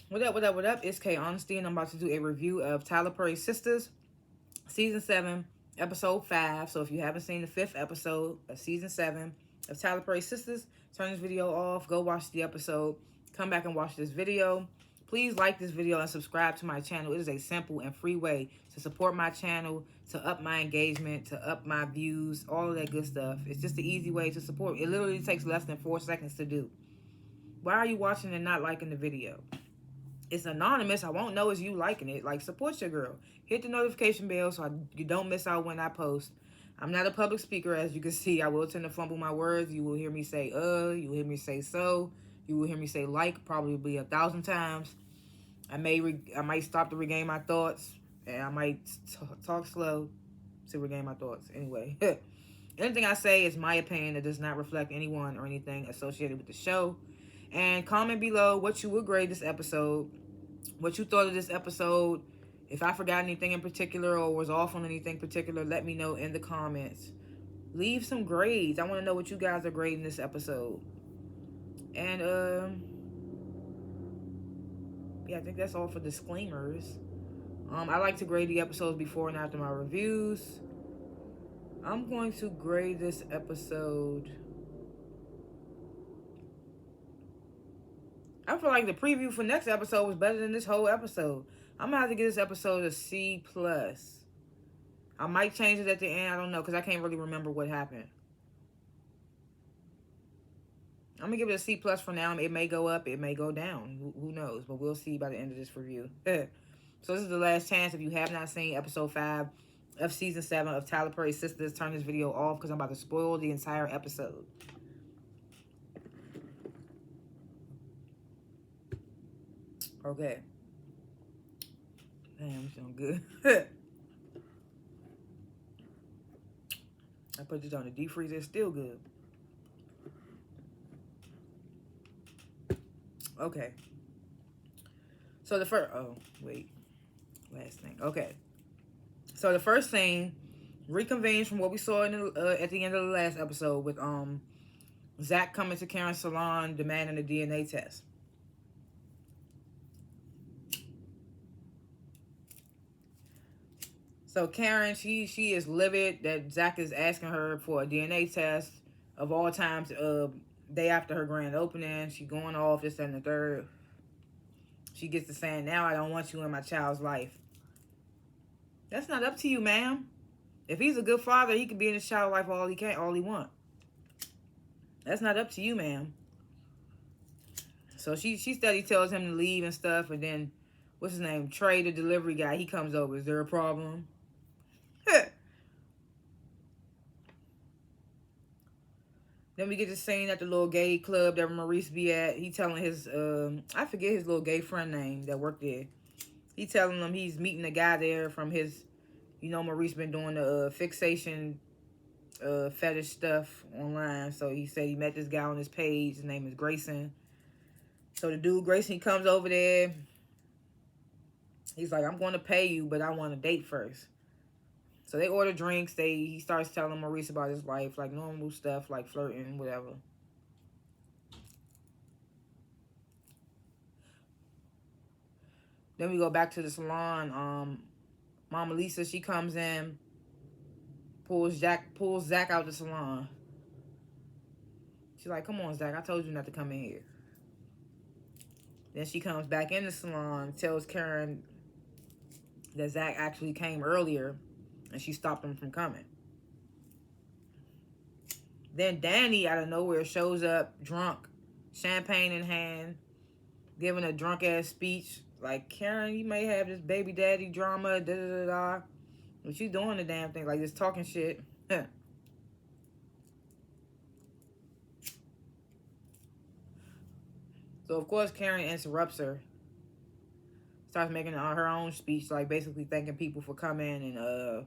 What up, what up, what up? It's K.Honesty, and I'm about to do a review of Tyler Perry's Sistas, Season 7, Episode 5. So if you haven't seen the 5th episode of Season 7 of Tyler Perry's Sistas, turn this video off, go watch the episode, come back and watch this video. Please like this video and subscribe to my channel. It is a simple and free way to support my channel, to up my engagement, to up my views, all of that good stuff. It's just the easy way to support. It literally takes less than 4 seconds to do. Why are you watching and not liking the video? It's anonymous. I won't know it's you liking it. Like, support your girl. Hit the notification bell so you don't miss out when I post. I'm not a public speaker, as you can see. I will tend to fumble my words. You will hear me say, you will hear me say so. You will hear me say like probably 1,000 times. I might stop to regain my thoughts. And I might talk slow to regain my thoughts. Anyway, anything I say is my opinion. It does not reflect anyone or anything associated with the show. And comment below what you would grade this episode, what you thought of this episode. If I forgot anything in particular or was off on anything particular, let me know in the comments. Leave some grades. I want to know what you guys are grading this episode. And yeah, I think that's all for disclaimers. I like to grade the episodes before and after my reviews. I'm going to grade this episode. I feel like the preview for next episode was better than this whole episode. I'm gonna have to give this episode a C+. I might change it at the end. I don't know, because I can't really remember what happened. I'm gonna give it a C+ for now. It may go up, it may go down. Who knows? But we'll see by the end of this review. So this is the last chance. If you have not seen episode 5 of season 7 of Tyler Perry's Sistas, turn this video off because I'm about to spoil the entire episode. Okay. Damn, I'm feeling good. I put this on the deep freezer. It's still good. Okay. So the first... Oh, wait. Last thing. Okay. So the first thing reconvenes from what we saw in the, at the end of the last episode with Zach coming to Karen's salon demanding a DNA test. So Karen, she is livid that Zach is asking her for a DNA test of all times. Day after her grand opening, she going off this and the third. She gets to saying, "Now I don't want you in my child's life." That's not up to you, ma'am. If he's a good father, he can be in his child's life all he want. That's not up to you, ma'am. So she steady tells him to leave and stuff, and then what's his name? Trey, the delivery guy, he comes over. Is there a problem? Then we get the scene at the little gay club that Maurice be at. He telling his, I forget his little gay friend name that worked there. He telling him he's meeting a guy there from his, Maurice been doing the fixation fetish stuff online. So he said he met this guy on his page. His name is Grayson. So the dude, Grayson, he comes over there. He's like, "I'm going to pay you, but I want a date first." So they order drinks. He starts telling Maurice about his life, like normal stuff, like flirting, whatever. Then we go back to the salon. Mama Lisa, she comes in, pulls Zach out the salon. She's like, "Come on, Zach, I told you not to come in here." Then she comes back in the salon, tells Karen that Zach actually came earlier, and she stopped him from coming. Then Danny, out of nowhere, shows up drunk, champagne in hand, giving a drunk-ass speech. Like, "Karen, you may have this baby daddy drama, da-da-da-da." But you doing the damn thing, like, just talking shit. So, of course, Karen interrupts her. Starts making her own speech, like, basically thanking people for coming and, oh,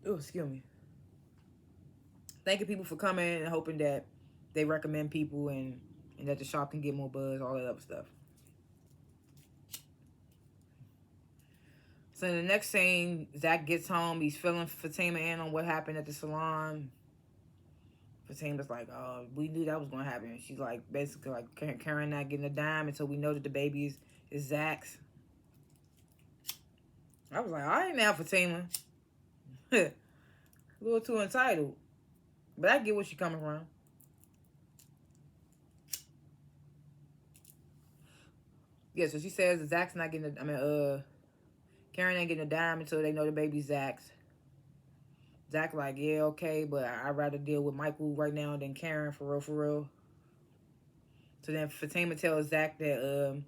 excuse me. Thanking people for coming and hoping that they recommend people and that the shop can get more buzz, all that other stuff. So in the next scene, Zach gets home. He's filling Fatima in on what happened at the salon. Fatima's like, oh, we knew that was going to happen. She's like, basically, like, Karen not getting a dime until we know that the baby is Zach's. I was like, all right now, Fatima. A little too entitled. But I get where she's coming from. Yeah, so she says that Zach's not getting Karen ain't getting a dime until they know the baby's Zach's. Zach like, yeah, okay, but I'd rather deal with Michael right now than Karen, for real, for real. So then Fatima tells Zach that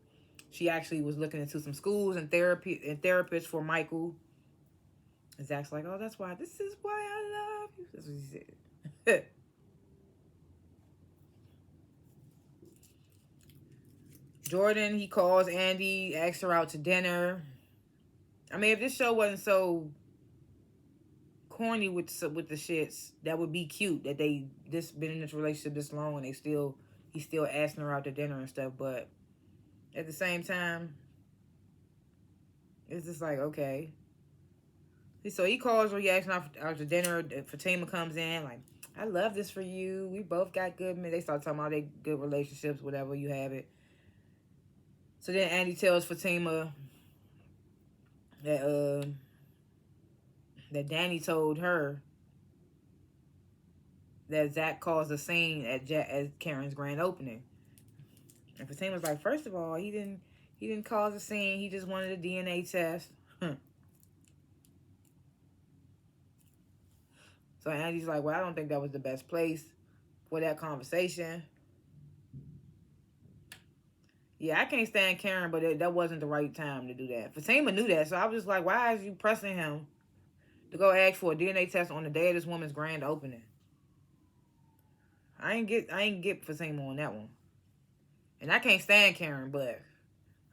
she actually was looking into some schools and therapists for Michael. And Zach's like, oh, that's why. This is why I love you. That's what he said. Jordan, he calls Andy, asks her out to dinner. I mean, if this show wasn't so corny with the shits, that would be cute. That they been in this relationship this long and he's still asking her out to dinner and stuff. But at the same time, it's just like, okay. So he calls her, he asks her out to dinner. Fatima comes in like, I love this for you. We both got good men. They start talking about their good relationships, whatever, you have it. So then Andy tells Fatima that that Danny told her that Zach caused a scene at Karen's grand opening. And Fatima's like, first of all, he didn't cause a scene. He just wanted a DNA test. So Andy's like, well, I don't think that was the best place for that conversation. Yeah, I can't stand Karen, but that wasn't the right time to do that. Fatima knew that, so I was just like, why is you pressing him to go ask for a DNA test on the day of this woman's grand opening? I ain't get Fatima on that one. And I can't stand Karen, but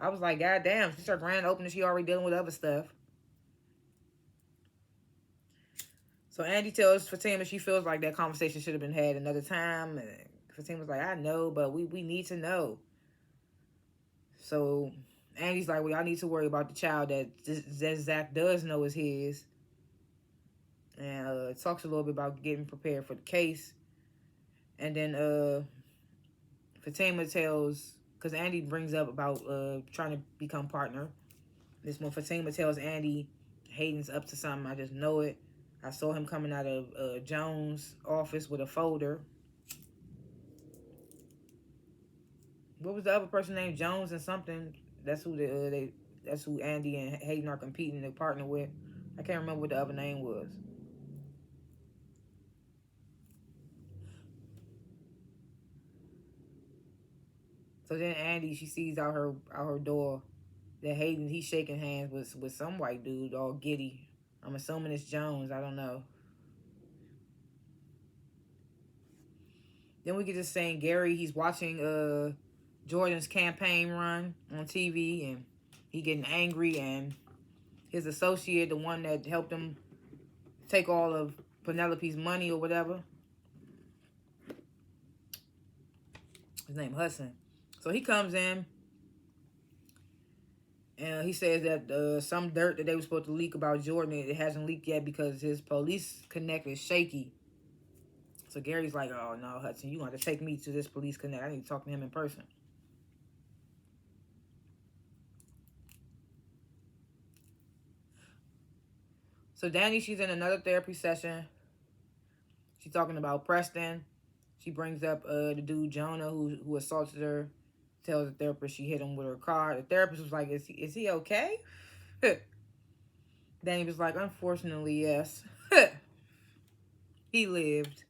I was like, God damn, she's her grand opening, she already dealing with other stuff. So Andy tells Fatima she feels like that conversation should have been had another time. And Fatima's like, I know, but we need to know. So Andy's like, well, I need to worry about the child that Zach does know is his. And talks a little bit about getting prepared for the case. And then Fatima tells, because Andy brings up about trying to become partner. This one, Fatima tells Andy, Hayden's up to something. I just know it. I saw him coming out of Jones' office with a folder. What was the other person named Jones and something? That's who that's who Andy and Hayden are competing to partner with. I can't remember what the other name was. So then Andy, she sees out her door that Hayden, he's shaking hands with some white dude, all giddy. I'm assuming it's Jones. I don't know. Then we get to saying Gary, he's watching Jordan's campaign run on TV, and he getting angry, and his associate, the one that helped him take all of Penelope's money or whatever, his name Hudson. So he comes in, and he says that some dirt that they were supposed to leak about Jordan, it hasn't leaked yet because his police connect is shaky. So Gary's like, oh no, Hudson, you want to take me to this police connect. I need to talk to him in person. So Danny, she's in another therapy session. She's talking about Preston. She brings up the dude Jonah who assaulted her. Tells the therapist she hit him with her car. The therapist was like, is he okay? Danny was like, unfortunately, yes. He lived.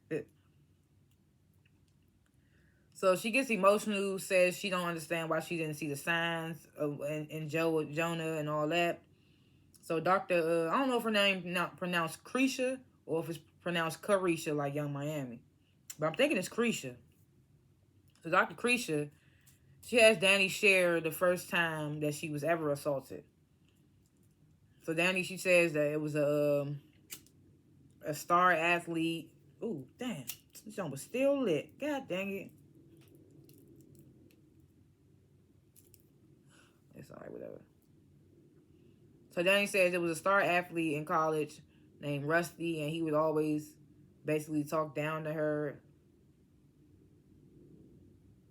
So she gets emotional, says she don't understand why she didn't see the signs of in Jonah and all that. So Dr. I don't know if her name not pronounced Creisha or if it's pronounced Carisha like Young Miami. But I'm thinking it's Creisha. So Dr. Creisha, she has Danny share the first time that she was ever assaulted. So Danny, she says that it was a star athlete. Ooh, damn. This song was still lit. God dang it. It's alright, whatever. So Danny says it was a star athlete in college named Rusty, and he would always basically talk down to her.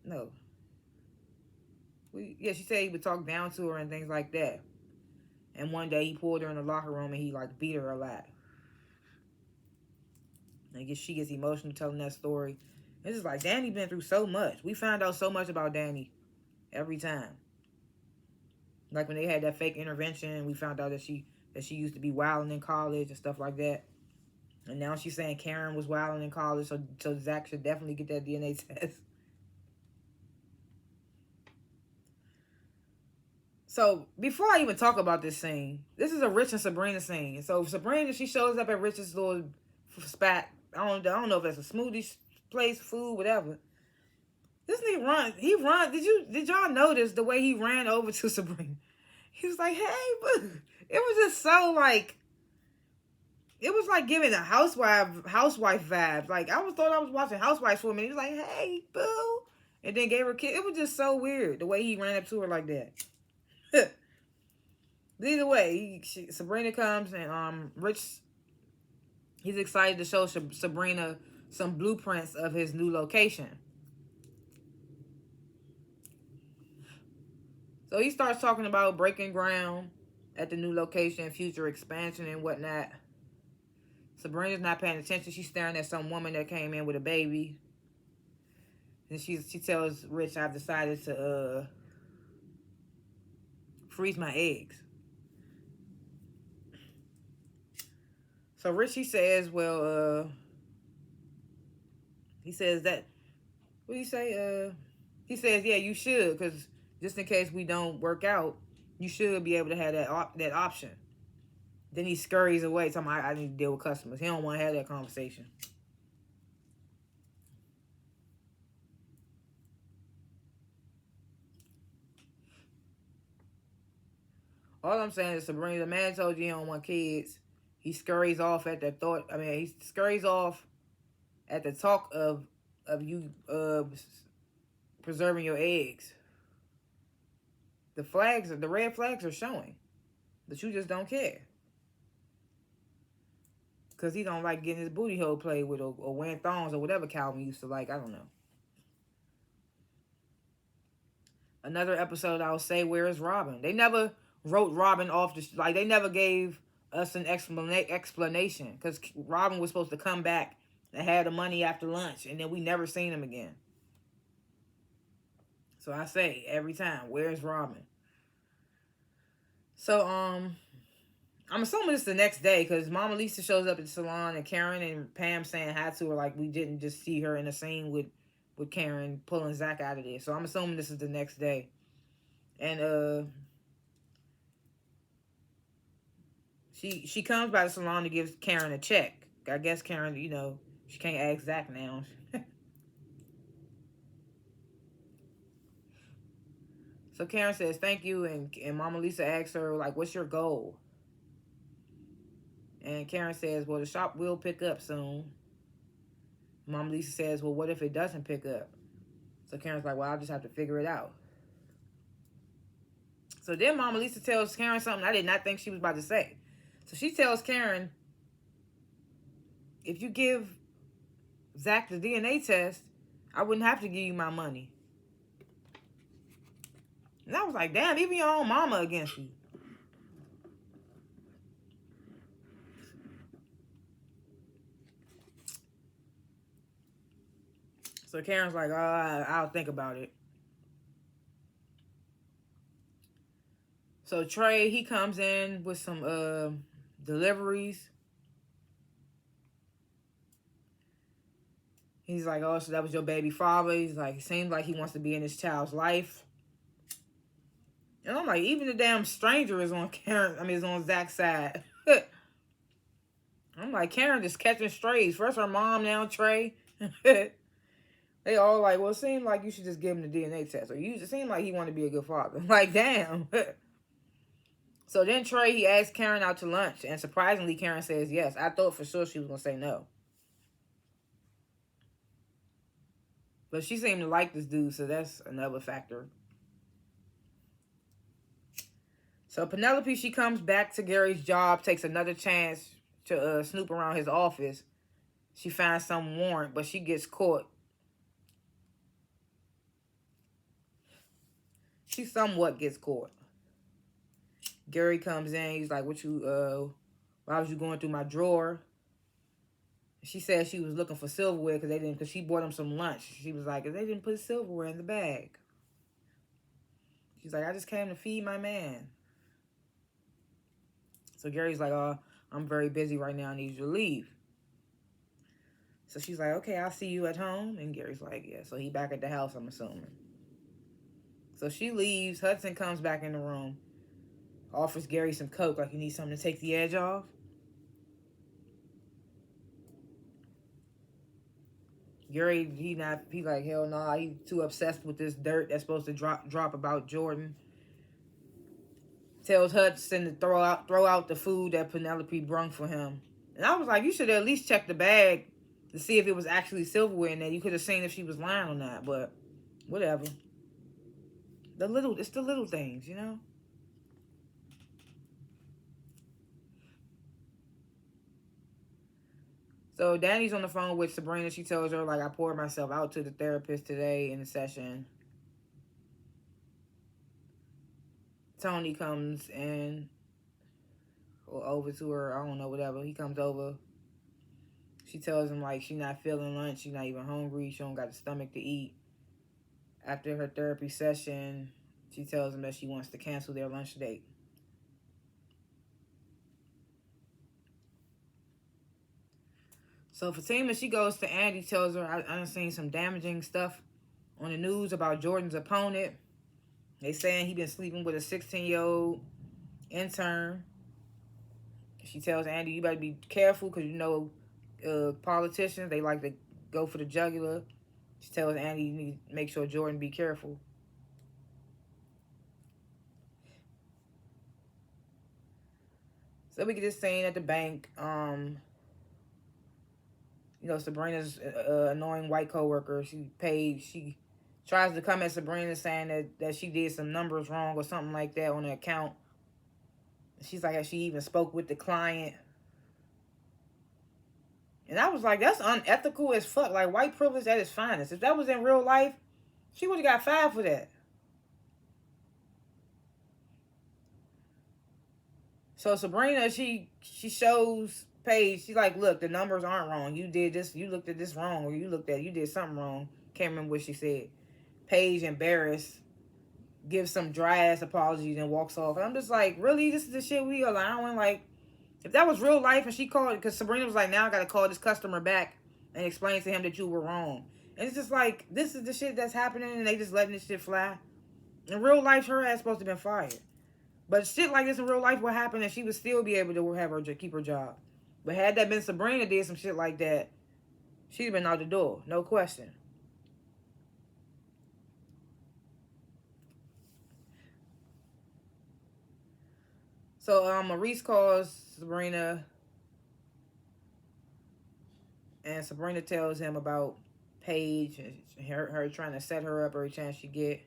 No. She said he would talk down to her and things like that. And one day he pulled her in the locker room and he like beat her a lot. And I guess she gets emotional telling that story. It's just like Danny been through so much. We find out so much about Danny every time. Like when they had that fake intervention, we found out that she used to be wilding in college and stuff like that. And now she's saying Karen was wilding in college, so Zach should definitely get that DNA test. So before I even talk about this scene, this is a Rich and Sabrina scene. So Sabrina, she shows up at Rich's little spot. I don't know if that's a smoothie place, food, whatever. This nigga run. Did y'all notice the way he ran over to Sabrina? He was like, "Hey, boo." It was just so like, it was like giving a housewife vibes. Like thought I was watching Housewives for a minute. He was like, "Hey, boo," and then gave her a kiss. It was just so weird the way he ran up to her like that. Either way, Sabrina comes and Rich, he's excited to show Sabrina some blueprints of his new location. So he starts talking about breaking ground at the new location, future expansion and whatnot. Sabrina's not paying attention. She's staring at some woman that came in with a baby. And she tells Rich, "I've decided to freeze my eggs." So Rich, he says, he says that, what do you say? He says, yeah, you should, because just in case we don't work out, you should be able to have that option. Then he scurries away, talking about, I need to deal with customers. He don't want to have that conversation. All I'm saying is, Sabrina, the man told you he don't want kids. He scurries off at the thought. I mean, he scurries off at the talk of you preserving your eggs. The red flags are showing, but you just don't care. Because he don't like getting his booty hole played with or wearing thongs or whatever Calvin used to like. I don't know. Another episode, I'll say, where is Robin? They never wrote Robin off. They never gave us an explanation. Because Robin was supposed to come back and have the money after lunch. And then we never seen him again. So I say, every time, where's Robin? So, I'm assuming it's the next day because Mama Lisa shows up at the salon and Karen and Pam saying hi to her like we didn't just see her in a scene with Karen pulling Zach out of there. So I'm assuming this is the next day. And she comes by the salon to give Karen a check. I guess Karen, she can't ask Zach now. So Karen says thank you, and Mama Lisa asks her like, what's your goal? And Karen says, well, the shop will pick up soon. Mama Lisa says, well, what if it doesn't pick up? So Karen's like, well, I'll just have to figure it out. So then Mama Lisa tells Karen something I did not think she was about to say. So she tells Karen, if you give Zach the DNA test, I wouldn't have to give you my money. And I was like, damn, even your own mama against you. So Karen's like, I'll think about it. So Trey, he comes in with some deliveries. He's like, oh, so that was your baby father. He's like, it seems like he wants to be in his child's life. And I'm like, even the damn stranger is on is on Zach's side. I'm like, Karen just catching strays. First her mom, now Trey. They all like, well, it seemed like you should just give him the DNA test. Or it seemed like he wanted to be a good father. Like, damn. So then Trey, he asked Karen out to lunch. And surprisingly, Karen says yes. I thought for sure she was going to say no. But she seemed to like this dude, so that's another factor. So Penelope, she comes back to Gary's job, takes another chance to snoop around his office. She finds some warrant, but she gets caught. she somewhat gets caught. Gary comes in. He's like, why was you going through my drawer? She said she was looking for silverware because she bought him some lunch. She was like, they didn't put silverware in the bag. She's like, I just came to feed my man. So Gary's like, oh, I'm very busy right now. I need you to leave. So she's like, okay, I'll see you at home. And Gary's like, yeah. So he back at the house, I'm assuming. So she leaves. Hudson comes back in the room. Offers Gary some Coke, like he needs something to take the edge off. Gary, he like, hell nah. He too obsessed with this dirt that's supposed to drop about Jordan. Tells Hudson to throw out the food that Penelope brung for him. And I was like, you should at least check the bag to see if it was actually silverware in there. You could have seen if she was lying or not, but whatever. It's the little things, you know? So Danny's on the phone with Sabrina. She tells her, like, I poured myself out to the therapist today in the session. Tony comes in, or over to her, I don't know, whatever. He comes over. She tells him, like, she's not feeling lunch. She's not even hungry. She don't got the stomach to eat. After her therapy session, she tells him that she wants to cancel their lunch date. So Fatima, she goes to Andy, tells her, I've seen some damaging stuff on the news about Jordan's opponent. They saying he been sleeping with a 16-year-old intern. She tells Andy, you better be careful because you know politicians, they like to go for the jugular. She tells Andy, you need to make sure Jordan be careful. So we get this scene at the bank. Sabrina's annoying white coworker. She tries to come at Sabrina saying that she did some numbers wrong or something like that on the account. She's like, she even spoke with the client. And I was like, that's unethical as fuck. Like, white privilege at its finest. If that was in real life, she would have got fired for that. So Sabrina, she shows Paige, she's like, look, the numbers aren't wrong. You did this, you looked at this wrong, or you did something wrong. Can't remember what she said. Paige, embarrassed, gives some dry ass apologies and walks off. And I'm just like, really? This is the shit we allowing? Like, if that was real life and she called, because Sabrina was like, now I gotta call this customer back and explain to him that you were wrong. And it's just like, this is the shit that's happening and they just letting this shit fly. In real life, her ass supposed to have been fired. But shit like this in real life would happen and she would still be able to keep her job. But had that been Sabrina did some shit like that, she'd have been out the door. No question. So Maurice calls Sabrina and Sabrina tells him about Paige and her trying to set her up every chance she get.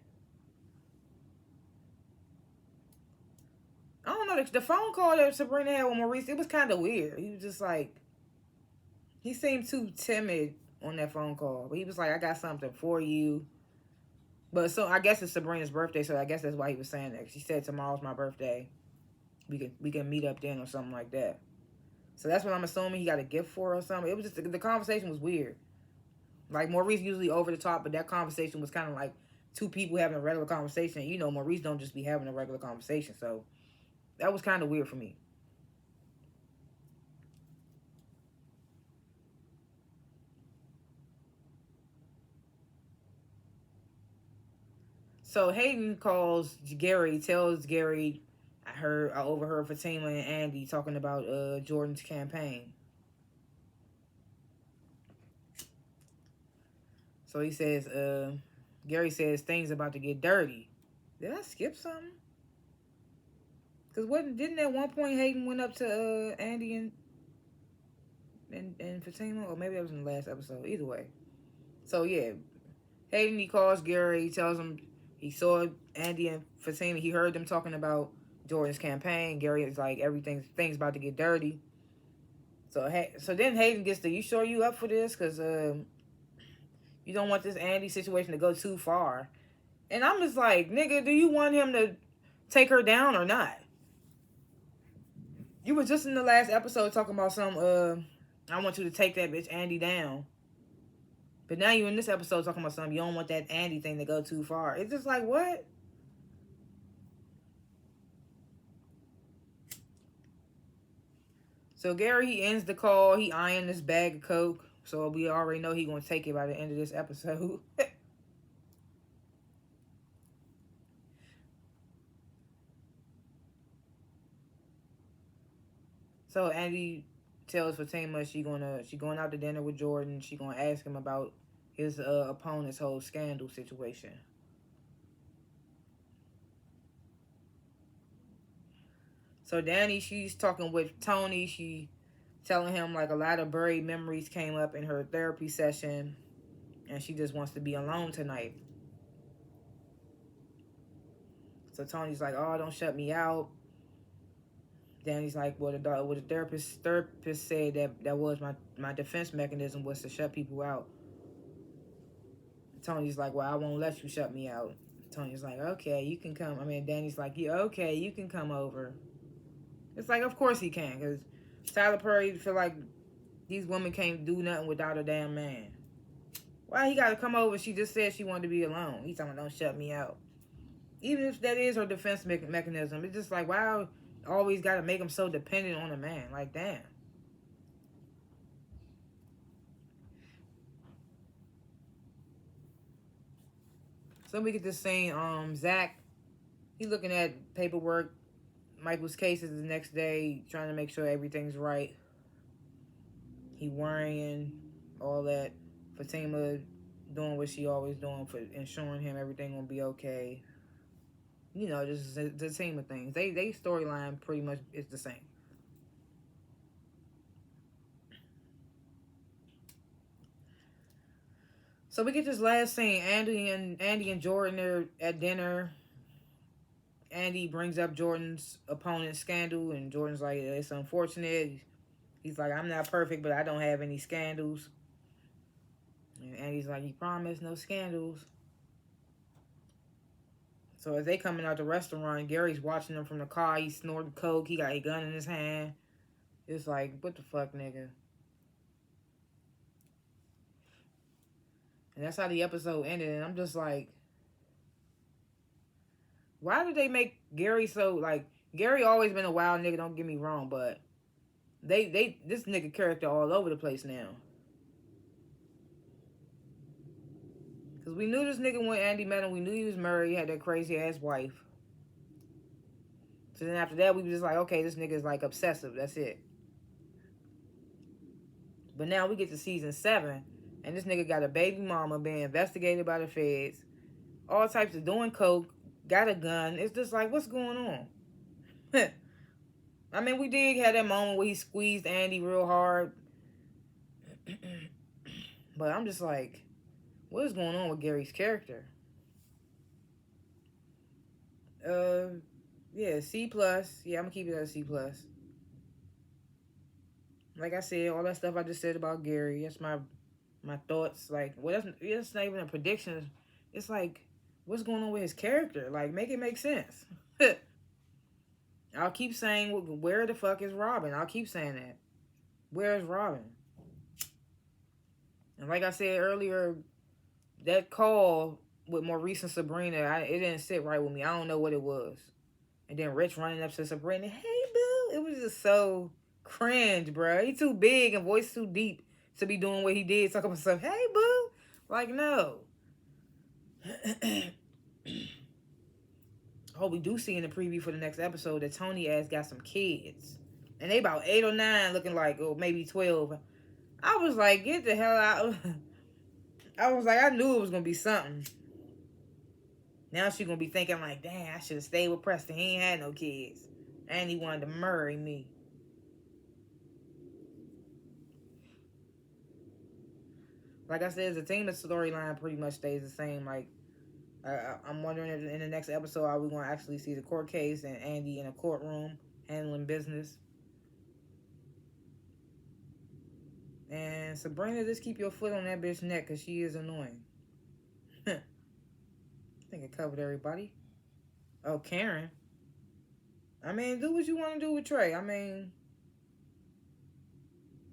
I don't know, the phone call that Sabrina had with Maurice, it was kind of weird. He was just like, he seemed too timid on that phone call. But he was like, I got something for you. But so I guess it's Sabrina's birthday, so I guess that's why he was saying that. She said tomorrow's my birthday. We can meet up then or something like that. So that's what I'm assuming he got a gift for or something. It was just, the conversation was weird. Like, Maurice usually over the top, but that conversation was kind of like two people having a regular conversation. You know, Maurice don't just be having a regular conversation. So that was kind of weird for me. So Hayden calls Gary, tells Gary, I overheard Fatima and Andy talking about Jordan's campaign. So he says, Gary says things about to get dirty. Did I skip something? Because didn't at one point Hayden went up to Andy and Fatima? Or maybe that was in the last episode. Either way. So yeah, Hayden, he calls Gary. He tells him he saw Andy and Fatima. He heard them talking about Jordan's campaign. Gary is like, things about to get dirty. So then Hayden gets you sure you up for this? Because you don't want this Andy situation to go too far. And I'm just like, nigga, do you want him to take her down or not? You were just in the last episode talking about I want you to take that bitch Andy down. But now you in this episode talking about something, you don't want that Andy thing to go too far. It's just like, what? So Gary, he ends the call. He eyeing this bag of coke. So we already know he gonna take it by the end of this episode. So Andy tells Fatima she going out to dinner with Jordan. She gonna ask him about his opponent's whole scandal situation. So Danny, she's talking with Tony. She telling him like a lot of buried memories came up in her therapy session, and she just wants to be alone tonight. So Tony's like, "Oh, don't shut me out." Danny's like, "Well, the therapist said that was my defense mechanism was to shut people out." Tony's like, "Well, I won't let you shut me out." Tony's like, "Okay, you can come." I mean, Danny's like, "Yeah, okay, you can come over." It's like, of course he can, because Tyler Perry feel like these women can't do nothing without a damn man. Why he got to come over? She just said she wanted to be alone. He's talking, "Don't shut me out." Even if that is her defense mechanism, it's just like, wow, always got to make him so dependent on a man. Like, damn. So we get this scene, Zach, he looking at paperwork. Michael's case is the next day, trying to make sure everything's right. He worrying, all that. Fatima doing what she always doing for ensuring him everything gonna be okay. You know, just the same of things. They storyline pretty much is the same. So we get this last scene. Andy and Jordan are at dinner. Andy brings up Jordan's opponent's scandal, and Jordan's like, "It's unfortunate." He's like, "I'm not perfect, but I don't have any scandals." And Andy's like, "You promise no scandals." So as they coming out the restaurant, Gary's watching them from the car. He's snorting coke. He got a gun in his hand. It's like, what the fuck, nigga? And that's how the episode ended. And I'm just like, why did they make Gary so like? Gary always been a wild nigga. Don't get me wrong, but they this nigga character all over the place now. Cause we knew this nigga when Andy met him. We knew he was married. He had that crazy ass wife. So then after that, we was just like, okay, this nigga's like obsessive. That's it. But now we get to season 7, and this nigga got a baby mama being investigated by the feds, all types of doing coke, got a gun. It's just like, what's going on? I mean, we did have that moment where he squeezed Andy real hard. But I'm just like, what is going on with Gary's character? Yeah, C plus. Yeah, I'm gonna keep it at a C plus. Like I said, all that stuff I just said about Gary, that's my thoughts. Like, well, that's not even a prediction. It's like, what's going on with his character? Like, make it make sense. I'll keep saying, where the fuck is Robin? I'll keep saying that. Where is Robin? And like I said earlier, that call with Maurice and Sabrina, it didn't sit right with me. I don't know what it was. And then Rich running up to Sabrina, "Hey, boo." It was just so cringe, bro. He too big and voice too deep to be doing what he did, talking about stuff. "Hey, boo." Like, no. I hope we do see in the preview for the next episode that Tony ass got some kids. And they about 8 or 9, looking like, oh, maybe 12. I was like, get the hell out. I was like, I knew it was going to be something. Now she going to be thinking like, damn, I should have stayed with Preston. He ain't had no kids. And he wanted to marry me. Like I said, the team storyline pretty much stays the same. Like, I'm wondering if in the next episode are we going to actually see the court case and Andy in a courtroom handling business. And Sabrina, just keep your foot on that bitch neck because she is annoying. I think it covered everybody. Oh, Karen. I mean, do what you want to do with Trey. I mean,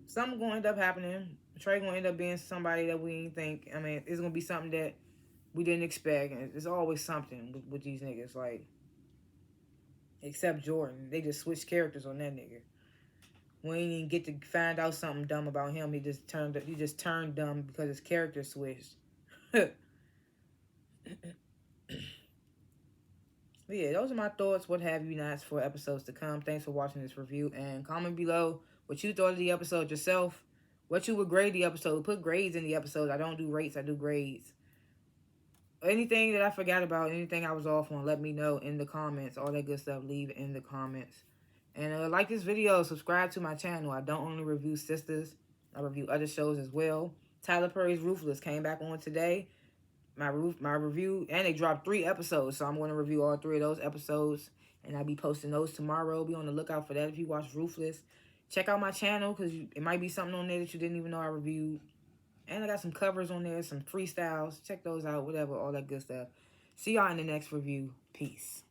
something gonna end up happening. Trey gonna end up being somebody that we didn't think. I mean, it's gonna be something that we didn't expect. And there's always something with these niggas. Like, except Jordan, they just switched characters on that nigga. We didn't even get to find out something dumb about him. He just turned dumb because his character switched. But yeah, those are my thoughts. What have you nots for episodes to come? Thanks for watching this review, and comment below what you thought of the episode yourself. What you would grade the episode. Put grades in the episode. I don't do rates. I do grades. Anything that I forgot about, anything I was off on, let me know in the comments. All that good stuff, leave in the comments. And like this video, subscribe to my channel. I don't only review Sistas. I review other shows as well. Tyler Perry's Ruthless came back on today. My review, and they dropped 3 episodes, so I'm going to review all 3 of those episodes, and I'll be posting those tomorrow. Be on the lookout for that if you watch Ruthless. Check out my channel, because it might be something on there that you didn't even know I reviewed. And I got some covers on there, some freestyles. Check those out, whatever, all that good stuff. See y'all in the next review. Peace.